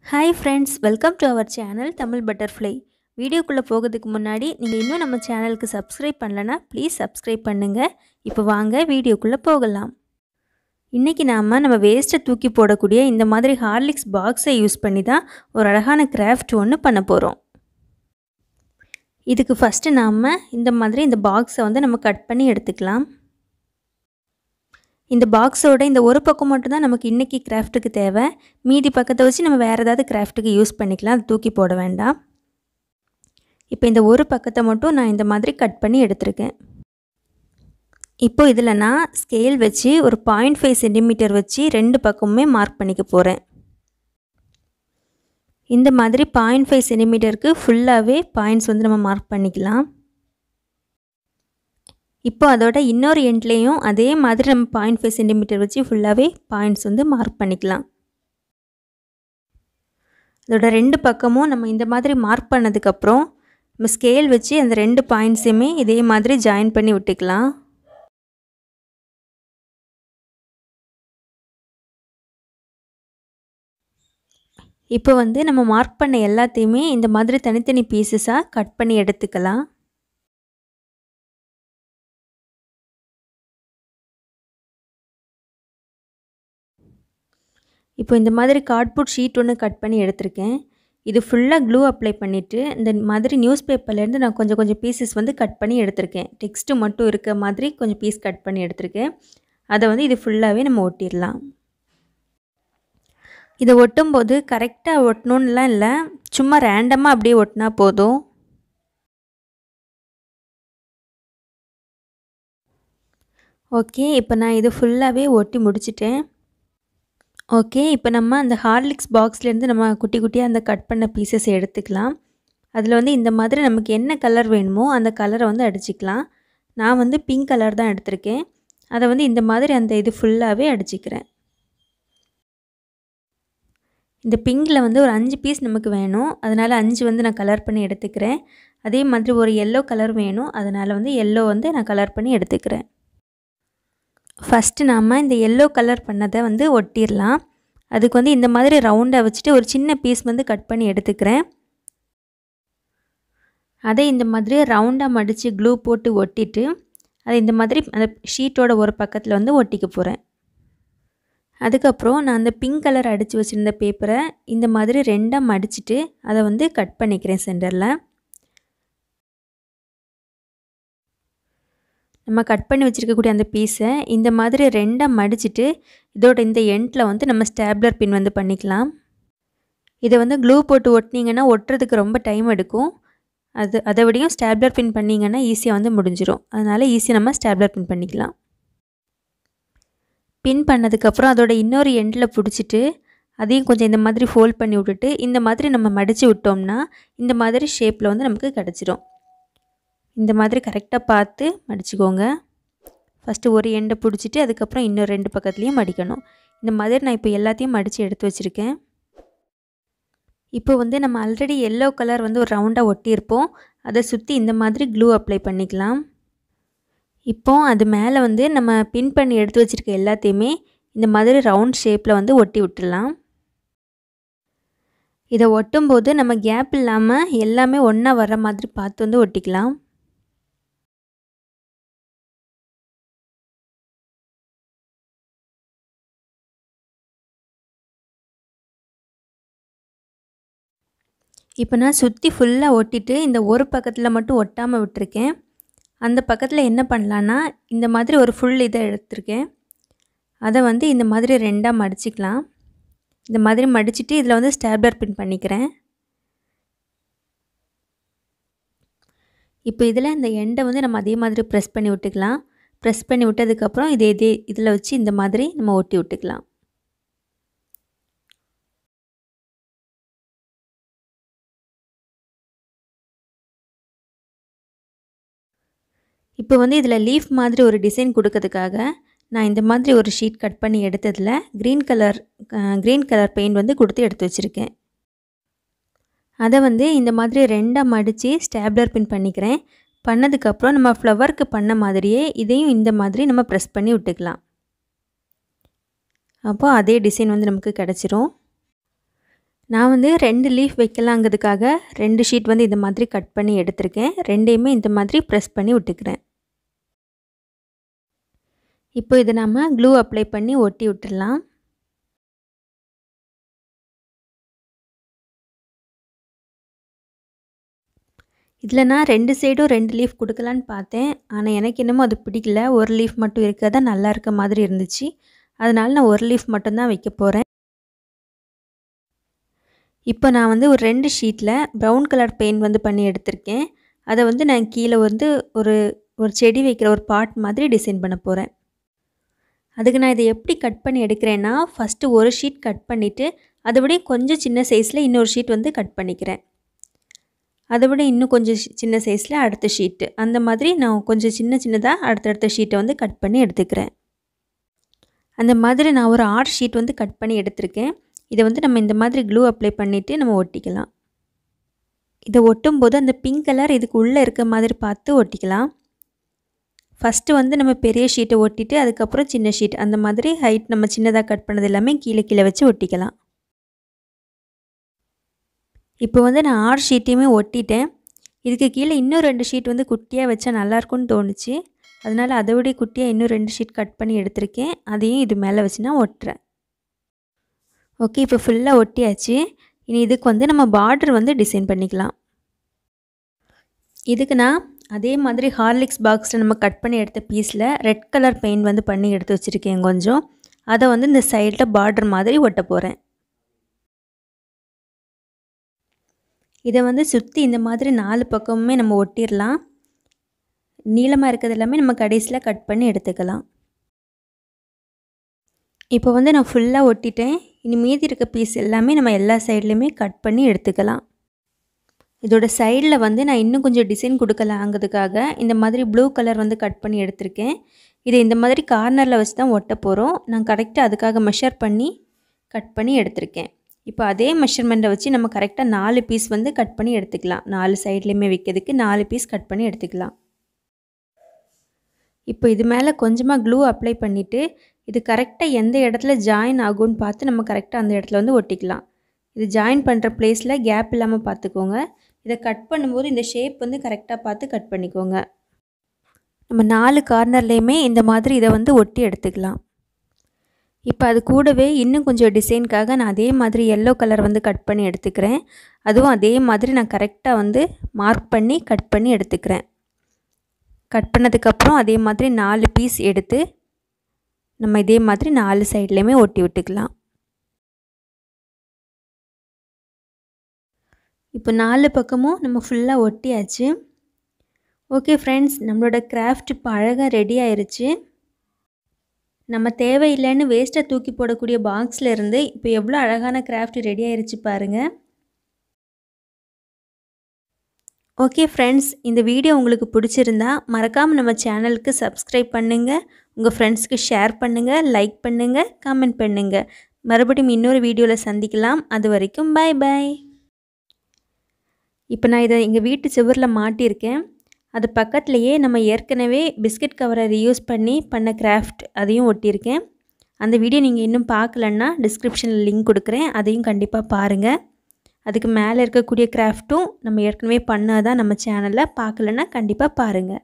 Hi friends, welcome to our channel Tamil Butterfly. வீடியோக்குள்ள போகிறதுக்கு முன்னாடி நீங்க இன்னும் நம்ம சேனலுக்கு subscribe பண்ணலனா please subscribe பண்ணுங்க. இப்போ வாங்க வீடியோக்குள்ள போகலாம். இன்னைக்கு நம்ம வேஸ்ட் தூக்கி போடக்கூடிய இந்த மாதிரி Horlicks பாக்ஸை யூஸ் பண்ணி தான் ஒரு அழகான கிராஃப்ட் ஒன்னு பண்ண போறோம். இதுக்கு ஃபர்ஸ்ட் நாம இந்த மாதிரி இந்த பாக்ஸை வந்து நம்ம கட் பண்ணி எடுத்துக்கலாம். இந்த பாக்ஸோட இந்த ஒரு பக்கம் மட்டும் தான் நமக்கு இன்னைக்கு கிராஃப்ட்டுக்கு தேவை. மீதி பக்கத்தை வச்சு நம்ம வேற ஏதாவது கிராஃப்ட்டுக்கு யூஸ் பண்ணிக்கலாம். அது தூக்கி போட வேண்டாம். இப்போ இந்த ஒரு பக்கத்தை மட்டும் நான் இந்த மாதிரி கட் பண்ணி எடுத்துர்க்கேன். இப்போ இதில நான் ஸ்கேல் வச்சு ஒரு 0.5 சென்டிமீட்டர் வச்சு ரெண்டு பக்கமுமே மார்க் பண்ணிக்க போறேன். இந்த மாதிரி 0.5 சென்டிமீட்டருக்கு ஃபுல்லாவே பாயிண்ட்ஸ் வந்து நம்ம மார்க் பண்ணிக்கலாம். இப்போ அதோட இன்னொரு எண்ட்லயும் அதே மாதிரி நம்ம 0.5 சென்டிமீட்டர் வச்சு ஃபுல்லாவே பாயிண்ட்ஸ் வந்து மார்க் பண்ணிக்கலாம். அதோட ரெண்டு பக்கமும் நம்ம இந்த மாதிரி மார்க் பண்ணதுக்கு அப்புறம் நம்ம ஸ்கேல் வச்சு அந்த ரெண்டு பாயிண்ட்ஸையுமே இதே மாதிரி ஜாயின் பண்ணி விட்டுக்கலாம். இப்போ வந்து நம்ம மார்க் பண்ண எல்லாத்தையுமே இந்த மாதிரி தனித்தனி பீசஸா கட் பண்ணி எடுத்துக்கலாம். இப்போ இந்த மாதிரி கார்ட்போர்ட் ஷீட் ஒன்று கட் பண்ணி எடுத்துர்க்கேன். இது ஃபுல்லாக க்ளூ அப்ளை பண்ணிவிட்டு இந்த மாதிரி நியூஸ் பேப்பர்லேருந்து நான் கொஞ்சம் கொஞ்சம் பீசஸ் வந்து கட் பண்ணி எடுத்துர்க்கேன். டெக்ஸ்ட்டு மட்டும் இருக்க மாதிரி கொஞ்சம் பீஸ் கட் பண்ணி எடுத்துர்க்கேன். அதை வந்து இது ஃபுல்லாகவே நம்ம ஒட்டிடலாம். இதை ஒட்டும்போது கரெக்டாக ஒட்டணும்னுலாம் இல்லை, சும்மா ரேண்டமாக அப்படியே ஒட்டினா போதும். ஓகே, இப்போ நான் இது ஃபுல்லாகவே ஒட்டி முடிச்சிட்டேன். ஓகே, இப்போ நம்ம அந்த ஹார்லிக்ஸ் பாக்ஸ்லேருந்து நம்ம குட்டி குட்டியாக அந்த கட் பண்ண பீசஸ் எடுத்துக்கலாம். அதில் வந்து இந்த மாதிரி நமக்கு என்ன கலர் வேணுமோ அந்த கலரை வந்து அடிச்சிக்கலாம். நான் வந்து பிங்க் கலர் தான் எடுத்திருக்கேன். அதை வந்து இந்த மாதிரி அந்த இது ஃபுல்லாகவே அடிச்சிக்கிறேன். இந்த பிங்கில் வந்து ஒரு 5 பீஸ் நமக்கு வேணும். அதனால் 5 வந்து நான் கலர் பண்ணி எடுத்துக்கிறேன். அதே மாதிரி ஒரு எல்லோ கலர் வேணும். அதனால் வந்து எல்லோ வந்து நான் கலர் பண்ணி எடுத்துக்கிறேன். ஃபஸ்ட்டு நாம் இந்த எல்லோ கலர் பண்ணதை வந்து ஒட்டிடலாம். அதுக்கு வந்து இந்த மாதிரி ரவுண்டாக வச்சுட்டு ஒரு சின்ன பீஸ் வந்து கட் பண்ணி எடுத்துக்கிறேன். அதை இந்த மாதிரி ரவுண்டாக மடித்து க்ளூ போட்டு ஒட்டிட்டு அதை இந்த மாதிரி அந்த ஷீட்டோட ஒரு பக்கத்தில் வந்து ஒட்டிக்க போகிறேன். அதுக்கப்புறம் நான் அந்த பிங்க் கலர் அடித்து வச்சுருந்த பேப்பரை இந்த மாதிரி ரெண்டாக மடிச்சுட்டு அதை வந்து கட் பண்ணிக்கிறேன் சென்டரில். நம்ம கட் பண்ணி வச்சுருக்கக்கூடிய அந்த பீஸை இந்த மாதிரி ரெண்டாக மடிச்சுட்டு இதோட இந்த எண்டில் வந்து நம்ம ஸ்டாப்லர் பின் வந்து பண்ணிக்கலாம். இதை வந்து க்ளூ போட்டு ஒட்டினீங்கன்னா ஒட்டுறதுக்கு ரொம்ப டைம் எடுக்கும். அதை விடையும் ஸ்டாப்லர் பின் பண்ணிங்கன்னா ஈஸியாக வந்து முடிஞ்சிடும். அதனால் ஈஸியாக நம்ம ஸ்டாப்லர் பின் பண்ணிக்கலாம். பின் பண்ணதுக்கப்புறம் அதோட இன்னொரு எண்டில் பிடிச்சிட்டு அதையும் கொஞ்சம் இந்த மாதிரி ஃபோல்ட் பண்ணி விட்டுட்டு இந்த மாதிரி நம்ம மடித்து விட்டோம்னா இந்த மாதிரி ஷேப்பில் வந்து நமக்கு கிடச்சிரும். இந்த மாதிரி கரெக்டாக பார்த்து மடிச்சுக்கோங்க. ஃபஸ்ட்டு ஒரு எண்டை பிடிச்சிட்டு அதுக்கப்புறம் இன்னும் ரெண்டு பக்கத்துலேயும் மடிக்கணும். இந்த மாதிரி நான் இப்போ எல்லாத்தையும் மடித்து எடுத்து வச்சுருக்கேன். இப்போ வந்து நம்ம ஆல்ரெடி எல்லோ கலர் வந்து ஒரு ரவுண்டாக ஒட்டியிருப்போம். அதை சுற்றி இந்த மாதிரி க்ளூ அப்ளை பண்ணிக்கலாம். இப்போ அது மேலே வந்து நம்ம பின் பண்ணி எடுத்து வச்சுருக்க எல்லாத்தையுமே இந்த மாதிரி ரவுண்ட் ஷேப்பில் வந்து ஒட்டி விட்டுடலாம். இதை ஒட்டும்போது நம்ம கேப் இல்லாமல் எல்லாமே ஒன்றா வர மாதிரி பார்த்து வந்து ஒட்டிக்கலாம். இப்போ நான் சுற்றி ஃபுல்லாக ஒட்டிட்டு இந்த ஒரு பக்கத்தில் மட்டும் ஒட்டாமல் விட்டுருக்கேன். அந்த பக்கத்தில் என்ன பண்ணலான்னா இந்த மாதிரி ஒரு ஃபுல் இதை எடுத்திருக்கேன். அதை வந்து இந்த மாதிரி ரெண்டாக மடிச்சிக்கலாம். இந்த மாதிரி மடிச்சுட்டு இதில் வந்து ஸ்டாப்லர் பின் பண்ணிக்கிறேன். இப்போ இதில் இந்த எண்டை வந்து நம்ம அதே மாதிரி ப்ரெஸ் பண்ணி விட்டுக்கலாம். ப்ரெஸ் பண்ணி விட்டதுக்கப்புறம் இதில் வச்சு இந்த மாதிரி நம்ம ஒட்டி விட்டுக்கலாம். இப்போ வந்து இதில் லீஃப் மாதிரி ஒரு டிசைன் கொடுக்கறதுக்காக நான் இந்த மாதிரி ஒரு ஷீட் கட் பண்ணி எடுத்ததில் க்ரீன் கலர் பெயிண்ட் வந்து கொடுத்து எடுத்து வச்சுருக்கேன். அதை வந்து இந்த மாதிரி ரெண்டாக மடித்து ஸ்டாப்லர் பின் பண்ணிக்கிறேன். பண்ணதுக்கப்புறம் நம்ம ஃப்ளவருக்கு பண்ண மாதிரியே இதையும் இந்த மாதிரி நம்ம ப்ரெஸ் பண்ணி விட்டுக்கலாம். அப்போ அதே டிசைன் வந்து நமக்கு கிடச்சிரும். நான் வந்து 2 லீஃப் வைக்கலாங்கிறதுக்காக 2 ஷீட் வந்து இந்த மாதிரி கட் பண்ணி எடுத்திருக்கேன். 2யுமே இந்த மாதிரி ப்ரெஸ் பண்ணி விட்டுக்கிறேன். இப்போ இதை நம்ம க்ளூ அப்ளை பண்ணி ஒட்டி விட்டுடலாம். இதில் நான் 2 சைடும் 2 லீஃப் கொடுக்கலான்னு பார்த்தேன். ஆனால் எனக்கு என்னமோ அது பிடிக்கல. ஒரு லீஃப் மட்டும் இருக்கிறதா நல்லா இருக்க மாதிரி இருந்துச்சு. அதனால நான் ஒரு லீஃப் மட்டும்தான் வைக்க போகிறேன். இப்போ நான் வந்து ஒரு 2 ஷீட்டில் ப்ரௌன் கலர் பெயிண்ட் வந்து பண்ணி எடுத்திருக்கேன். அதை வந்து நான் கீழே வந்து ஒரு செடி வைக்கிற ஒரு பாட் மாதிரி டிசைன் பண்ண போகிறேன். அதுக்கு நான் இதை எப்படி கட் பண்ணி எடுக்கிறேன்னா, ஃபஸ்ட்டு ஒரு ஷீட் கட் பண்ணிவிட்டு அதை விட கொஞ்சம் சின்ன சைஸில் இன்னொரு ஷீட் வந்து கட் பண்ணிக்கிறேன். அதை விட இன்னும் கொஞ்சம் சின்ன சைஸில் அடுத்த ஷீட்டு, அந்த மாதிரி நான் கொஞ்சம் சின்னதாக அடுத்தடுத்த ஷீட்டை வந்து கட் பண்ணி எடுத்துக்கிறேன். அந்த மாதிரி நான் ஒரு 6 ஷீட் வந்து கட் பண்ணி எடுத்திருக்கேன். இதை வந்து நம்ம இந்த மாதிரி க்ளூ அப்ளை பண்ணிவிட்டு நம்ம ஒட்டிக்கலாம். இதை ஒட்டும்போது அந்த பிங்க் கலர் இதுக்கு உள்ளே இருக்க மாதிரி பார்த்து ஒட்டிக்கலாம். ஃபஸ்ட்டு வந்து நம்ம பெரிய ஷீட்டை ஒட்டிட்டு அதுக்கப்புறம் சின்ன ஷீட், அந்த மாதிரி ஹைட் நம்ம சின்னதாக கட் பண்ணது எல்லாமே கீழே வச்சு ஒட்டிக்கலாம். இப்போ வந்து நான் 6 ஷீட்டையுமே ஒட்டிட்டேன். இதுக்கு கீழே இன்னும் 2 ஷீட் வந்து குட்டியாக வச்சா நல்லாயிருக்கும்னு தோணுச்சு. அதனால் அதை விட குட்டியாக இன்னும் 2 ஷீட் கட் பண்ணி எடுத்திருக்கேன். அதையும் இது மேலே வச்சு நான் ஒட்டுறேன். ஓகே, இப்போ ஃபுல்லாக ஒட்டியாச்சு. இனி இதுக்கு வந்து நம்ம பார்டர் வந்து டிசைன் பண்ணிக்கலாம். இதுக்கு நான் அதே மாதிரி ஹார்லிக்ஸ் பாக்ஸில் நம்ம கட் பண்ணி எடுத்த பீஸில் ரெட் கலர் பெயிண்ட் வந்து பண்ணி எடுத்து வச்சுருக்கேன் கொஞ்சம். அதை வந்து இந்த சைடில் பார்டர் மாதிரி ஒட்ட போகிறேன். இதை வந்து சுற்றி இந்த மாதிரி 4 பக்கமுமே நம்ம ஒட்டிடலாம். நீளமாக இருக்கிறது எல்லாமே நம்ம கடைசியில் கட் பண்ணி எடுத்துக்கலாம். இப்போ வந்து நான் ஃபுல்லாக ஒட்டிட்டேன். இனி மீதி இருக்க பீஸ் எல்லாமே நம்ம எல்லா சைட்லேயுமே கட் பண்ணி எடுத்துக்கலாம். இதோட சைடில் வந்து நான் இன்னும் கொஞ்சம் டிசைன் கொடுக்கலாங்கிறதுக்காக இந்த மாதிரி ப்ளூ கலர் வந்து கட் பண்ணி எடுத்திருக்கேன். இதை இந்த மாதிரி கார்னரில் வச்சு தான் ஒட்ட போகிறோம். நான் கரெக்டாக அதுக்காக மெஷர் பண்ணி கட் பண்ணி எடுத்திருக்கேன். இப்போ அதே மெஷர்மெண்ட்டை வச்சு நம்ம கரெக்டாக 4 பீஸ் வந்து கட் பண்ணி எடுத்துக்கலாம். 4 சைட்லேயுமே வைக்கிறதுக்கு 4 பீஸ் கட் பண்ணி எடுத்துக்கலாம். இப்போ இது மேலே கொஞ்சமாக க்ளூ அப்ளை பண்ணிவிட்டு இது கரெக்டாக எந்த இடத்துல ஜாயின் ஆகும்னு பார்த்து நம்ம கரெக்டாக அந்த இடத்துல வந்து ஒட்டிக்கலாம். இது ஜாயின் பண்ணுற பிளேஸில் கேப் இல்லாமல் பார்த்துக்கோங்க. இதை கட் பண்ணும்போது இந்த ஷேப் வந்து கரெக்டாக பார்த்து கட் பண்ணிக்கோங்க. நம்ம 4 கார்னர்லேயுமே இந்த மாதிரி இதை வந்து ஒட்டி எடுத்துக்கலாம். இப்போ அது கூடவே இன்னும் கொஞ்சம் டிசைனுக்காக நான் அதே மாதிரி எல்லோ கலர் வந்து கட் பண்ணி எடுத்துக்கிறேன். அதுவும் அதே மாதிரி நான் கரெக்டாக வந்து மார்க் பண்ணி கட் பண்ணி எடுத்துக்கிறேன். கட் பண்ணதுக்கப்புறம் அதே மாதிரி 4 பீஸ் எடுத்து நம்ம இதே மாதிரி 4 சைட்லேயுமே ஒட்டி விட்டுக்கலாம். இப்போ 4 பக்கமும் நம்ம ஃபுல்லாக ஒட்டியாச்சு. ஓகே ஃப்ரெண்ட்ஸ், நம்மளோட கிராஃப்ட் இப்போ அழகாக ரெடி ஆயிடுச்சு. நம்ம தேவையில்லைன்னு வேஸ்ட்டாக தூக்கி போடக்கூடிய பாக்ஸில் இருந்து இப்போ எவ்வளோ அழகான கிராஃப்ட் ரெடி ஆயிடுச்சு பாருங்கள். ஓகே ஃப்ரெண்ட்ஸ், இந்த வீடியோ உங்களுக்கு பிடிச்சிருந்தா மறக்காமல் நம்ம சேனலுக்கு சப்ஸ்கிரைப் பண்ணுங்கள், உங்கள் ஃப்ரெண்ட்ஸ்க்கு ஷேர் பண்ணுங்கள், லைக் பண்ணுங்கள், கமெண்ட் பண்ணுங்கள். மறுபடியும் இன்னொரு வீடியோவில் சந்திக்கலாம். அது வரைக்கும் பாய் பாய். இப்போ நான் இதை எங்கள் வீட்டு சுவரில் மாட்டியிருக்கேன். அது பக்கத்துலேயே நம்ம ஏற்கனவே பிஸ்கட் கவரை ரீயூஸ் பண்ண கிராஃப்ட் அதையும் ஒட்டியிருக்கேன். அந்த வீடியோ நீங்கள் இன்னும் பார்க்கலன்னா டிஸ்கிரிப்ஷனில் லிங்க் கொடுக்குறேன், அதையும் கண்டிப்பாக பாருங்கள். அதுக்கு மேலே இருக்கக்கூடிய கிராஃப்ட்டும் நம்ம ஏற்கனவே பண்ணாதான் நம்ம சேனலில் பார்க்கலன்னா கண்டிப்பாக பாருங்கள்.